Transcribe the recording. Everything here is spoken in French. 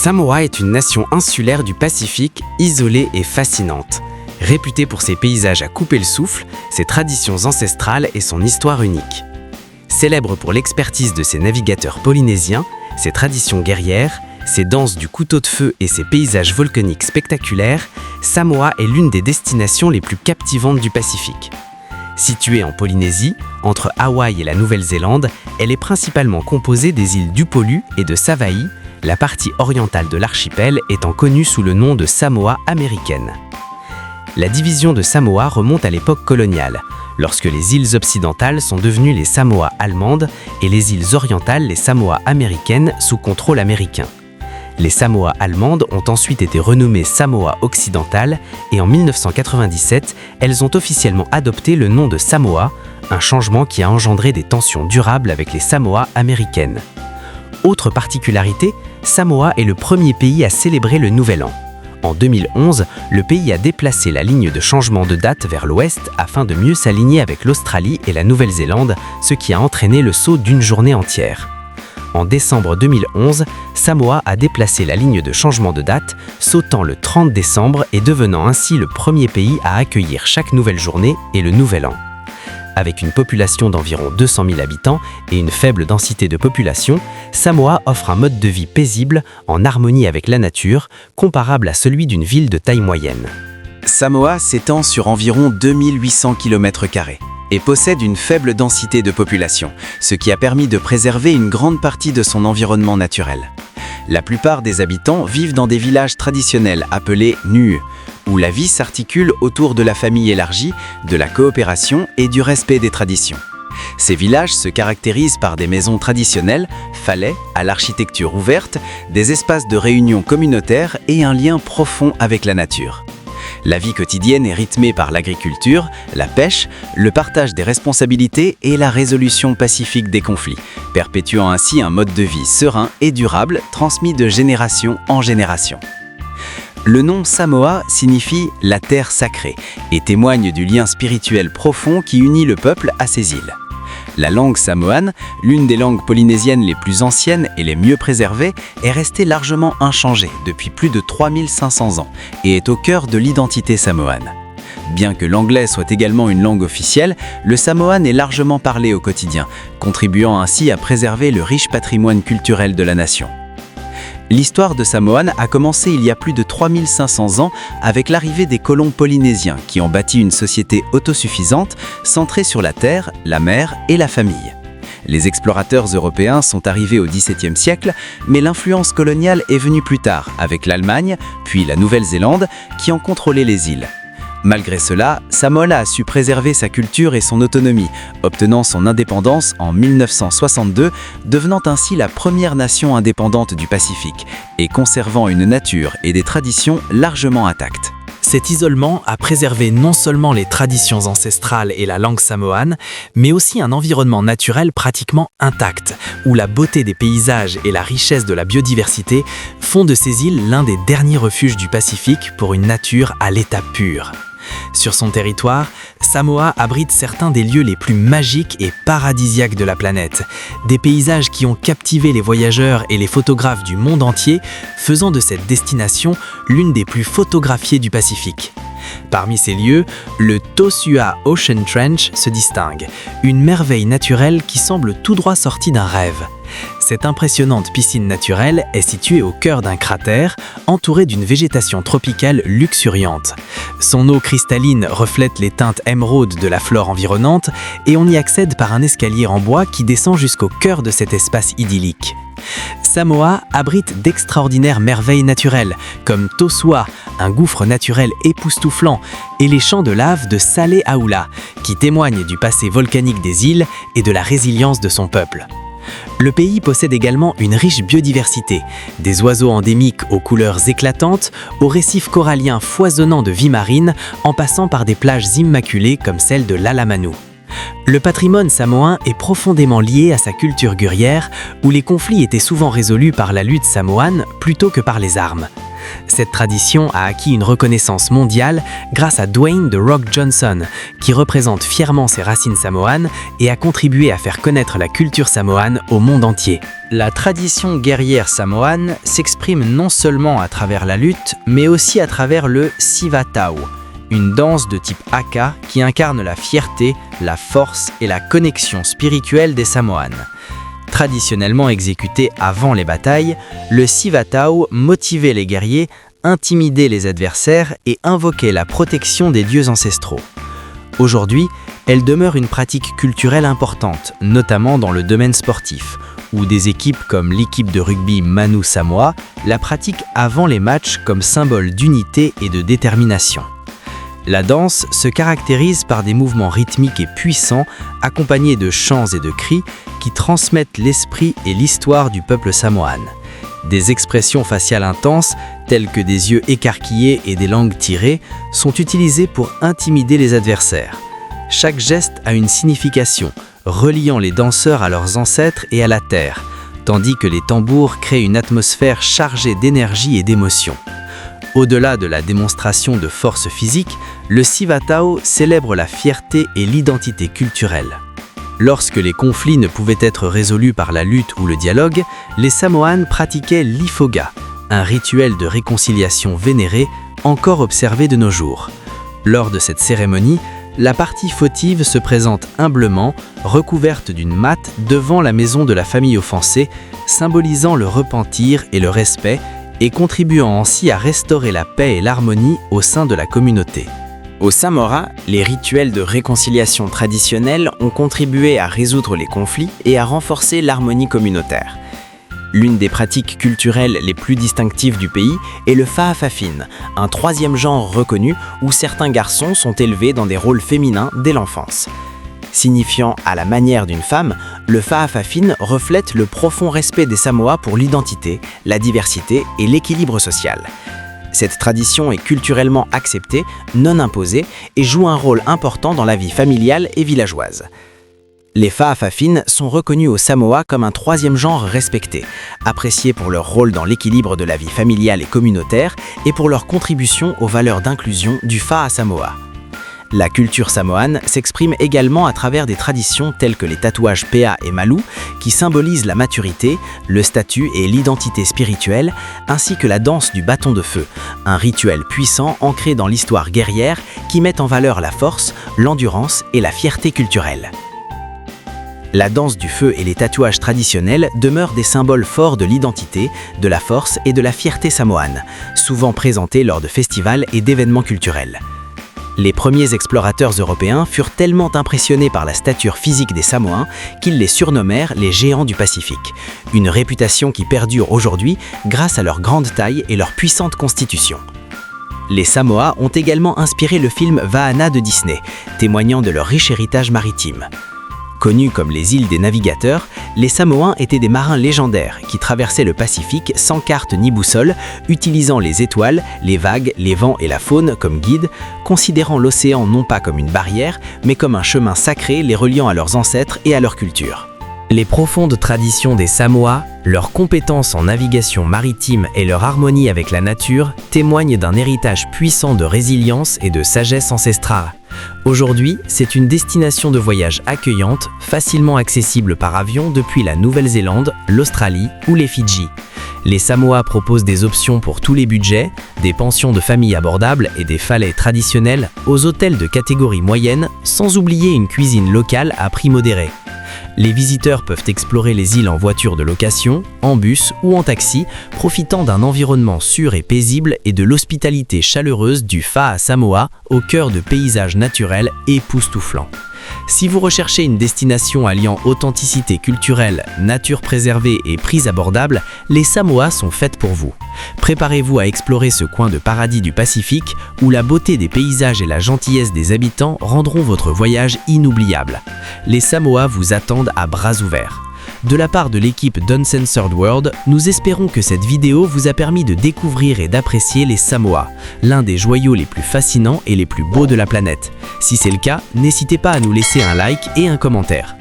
Samoa est une nation insulaire du Pacifique, isolée et fascinante. Réputée pour ses paysages à couper le souffle, ses traditions ancestrales et son histoire unique. Célèbre pour l'expertise de ses navigateurs polynésiens, ses traditions guerrières, ses danses du couteau de feu et ses paysages volcaniques spectaculaires, Samoa est l'une des destinations les plus captivantes du Pacifique. Située en Polynésie, entre Hawaï et la Nouvelle-Zélande, elle est principalement composée des îles d'Upolu et de Savaii, la partie orientale de l'archipel étant connue sous le nom de Samoa américaine. La division de Samoa remonte à l'époque coloniale, lorsque les îles occidentales sont devenues les Samoa allemandes et les îles orientales les Samoa américaines sous contrôle américain. Les Samoa allemandes ont ensuite été renommées Samoa occidentales et en 1997, elles ont officiellement adopté le nom de Samoa, un changement qui a engendré des tensions durables avec les Samoa américaines. Autre particularité, Samoa est le premier pays à célébrer le Nouvel An. En 2011, le pays a déplacé la ligne de changement de date vers l'ouest afin de mieux s'aligner avec l'Australie et la Nouvelle-Zélande, ce qui a entraîné le saut d'une journée entière. En décembre 2011, Samoa a déplacé la ligne de changement de date, sautant le 30 décembre et devenant ainsi le premier pays à accueillir chaque nouvelle journée et le Nouvel An. Avec une population d'environ 200 000 habitants et une faible densité de population, Samoa offre un mode de vie paisible, en harmonie avec la nature, comparable à celui d'une ville de taille moyenne. Samoa s'étend sur environ 2800 km² et possède une faible densité de population, ce qui a permis de préserver une grande partie de son environnement naturel. La plupart des habitants vivent dans des villages traditionnels appelés nuu, où la vie s'articule autour de la famille élargie, de la coopération et du respect des traditions. Ces villages se caractérisent par des maisons traditionnelles, falais, à l'architecture ouverte, des espaces de réunion communautaires et un lien profond avec la nature. La vie quotidienne est rythmée par l'agriculture, la pêche, le partage des responsabilités et la résolution pacifique des conflits, perpétuant ainsi un mode de vie serein et durable transmis de génération en génération. Le nom Samoa signifie « la terre sacrée » et témoigne du lien spirituel profond qui unit le peuple à ces îles. La langue samoane, l'une des langues polynésiennes les plus anciennes et les mieux préservées, est restée largement inchangée depuis plus de 3500 ans et est au cœur de l'identité samoane. Bien que l'anglais soit également une langue officielle, le samoane est largement parlé au quotidien, contribuant ainsi à préserver le riche patrimoine culturel de la nation. L'histoire de Samoane a commencé il y a plus de 3500 ans avec l'arrivée des colons polynésiens qui ont bâti une société autosuffisante centrée sur la terre, la mer et la famille. Les explorateurs européens sont arrivés au XVIIe siècle, mais l'influence coloniale est venue plus tard avec l'Allemagne, puis la Nouvelle-Zélande qui ont contrôlé les îles. Malgré cela, Samoa a su préserver sa culture et son autonomie, obtenant son indépendance en 1962, devenant ainsi la première nation indépendante du Pacifique et conservant une nature et des traditions largement intactes. Cet isolement a préservé non seulement les traditions ancestrales et la langue samoane, mais aussi un environnement naturel pratiquement intact, où la beauté des paysages et la richesse de la biodiversité font de ces îles l'un des derniers refuges du Pacifique pour une nature à l'état pur. Sur son territoire, Samoa abrite certains des lieux les plus magiques et paradisiaques de la planète, des paysages qui ont captivé les voyageurs et les photographes du monde entier, faisant de cette destination l'une des plus photographiées du Pacifique. Parmi ces lieux, le Tosua Ocean Trench se distingue, une merveille naturelle qui semble tout droit sortie d'un rêve. Cette impressionnante piscine naturelle est située au cœur d'un cratère, entourée d'une végétation tropicale luxuriante. Son eau cristalline reflète les teintes émeraudes de la flore environnante et on y accède par un escalier en bois qui descend jusqu'au cœur de cet espace idyllique. Samoa abrite d'extraordinaires merveilles naturelles, comme Tosua, un gouffre naturel époustouflant, et les champs de lave de Salé Aula, qui témoignent du passé volcanique des îles et de la résilience de son peuple. Le pays possède également une riche biodiversité, des oiseaux endémiques aux couleurs éclatantes, aux récifs coralliens foisonnants de vie marine, en passant par des plages immaculées comme celle de l'Alamanu. Le patrimoine samoan est profondément lié à sa culture guerrière, où les conflits étaient souvent résolus par la lutte samoane plutôt que par les armes. Cette tradition a acquis une reconnaissance mondiale grâce à Dwayne The Rock Johnson, qui représente fièrement ses racines samoanes et a contribué à faire connaître la culture samoane au monde entier. La tradition guerrière samoane s'exprime non seulement à travers la lutte, mais aussi à travers le sivatau, une danse de type haka qui incarne la fierté, la force et la connexion spirituelle des Samoanes. Traditionnellement exécuté avant les batailles, le sivatau motivait les guerriers, intimidait les adversaires et invoquait la protection des dieux ancestraux. Aujourd'hui, elle demeure une pratique culturelle importante, notamment dans le domaine sportif, où des équipes comme l'équipe de rugby Manu Samoa la pratiquent avant les matchs comme symbole d'unité et de détermination. La danse se caractérise par des mouvements rythmiques et puissants, accompagnés de chants et de cris qui transmettent l'esprit et l'histoire du peuple samoane. Des expressions faciales intenses, telles que des yeux écarquillés et des langues tirées, sont utilisées pour intimider les adversaires. Chaque geste a une signification, reliant les danseurs à leurs ancêtres et à la terre, tandis que les tambours créent une atmosphère chargée d'énergie et d'émotion. Au-delà de la démonstration de force physique, le sivatau célèbre la fierté et l'identité culturelle. Lorsque les conflits ne pouvaient être résolus par la lutte ou le dialogue, les Samoanes pratiquaient l'ifoga, un rituel de réconciliation vénéré, encore observé de nos jours. Lors de cette cérémonie, la partie fautive se présente humblement, recouverte d'une matte devant la maison de la famille offensée, symbolisant le repentir et le respect, et contribuant ainsi à restaurer la paix et l'harmonie au sein de la communauté. Au Samora, les rituels de réconciliation traditionnels ont contribué à résoudre les conflits et à renforcer l'harmonie communautaire. L'une des pratiques culturelles les plus distinctives du pays est le fa'afafine, un troisième genre reconnu où certains garçons sont élevés dans des rôles féminins dès l'enfance. Signifiant à la manière d'une femme, le fa'afafine reflète le profond respect des Samoa pour l'identité, la diversité et l'équilibre social. Cette tradition est culturellement acceptée, non imposée, et joue un rôle important dans la vie familiale et villageoise. Les fa'afafines sont reconnus au Samoa comme un troisième genre respecté, appréciés pour leur rôle dans l'équilibre de la vie familiale et communautaire et pour leur contribution aux valeurs d'inclusion du Fa'a Samoa. La culture samoane s'exprime également à travers des traditions telles que les tatouages Pea et Malu, qui symbolisent la maturité, le statut et l'identité spirituelle, ainsi que la danse du bâton de feu, un rituel puissant ancré dans l'histoire guerrière qui met en valeur la force, l'endurance et la fierté culturelle. La danse du feu et les tatouages traditionnels demeurent des symboles forts de l'identité, de la force et de la fierté samoane, souvent présentés lors de festivals et d'événements culturels. Les premiers explorateurs européens furent tellement impressionnés par la stature physique des Samoans qu'ils les surnommèrent les géants du Pacifique, une réputation qui perdure aujourd'hui grâce à leur grande taille et leur puissante constitution. Les Samoa ont également inspiré le film Vahana de Disney, témoignant de leur riche héritage maritime. Connus comme les îles des navigateurs, les Samoans étaient des marins légendaires qui traversaient le Pacifique sans carte ni boussole, utilisant les étoiles, les vagues, les vents et la faune comme guides, considérant l'océan non pas comme une barrière, mais comme un chemin sacré les reliant à leurs ancêtres et à leur culture. Les profondes traditions des Samoa, leur compétence en navigation maritime et leur harmonie avec la nature témoignent d'un héritage puissant de résilience et de sagesse ancestrale. Aujourd'hui, c'est une destination de voyage accueillante, facilement accessible par avion depuis la Nouvelle-Zélande, l'Australie ou les Fidji. Les Samoa proposent des options pour tous les budgets, des pensions de famille abordables et des falais traditionnels aux hôtels de catégorie moyenne, sans oublier une cuisine locale à prix modéré. Les visiteurs peuvent explorer les îles en voiture de location, en bus ou en taxi, profitant d'un environnement sûr et paisible et de l'hospitalité chaleureuse du Fa'a Samoa au cœur de paysages naturels époustouflants. Si vous recherchez une destination alliant authenticité culturelle, nature préservée et prix abordable, les Samoa sont faites pour vous. Préparez-vous à explorer ce coin de paradis du Pacifique où la beauté des paysages et la gentillesse des habitants rendront votre voyage inoubliable. Les Samoa vous attendent à bras ouverts. De la part de l'équipe d'Uncensored World, nous espérons que cette vidéo vous a permis de découvrir et d'apprécier les Samoa, l'un des joyaux les plus fascinants et les plus beaux de la planète. Si c'est le cas, n'hésitez pas à nous laisser un like et un commentaire.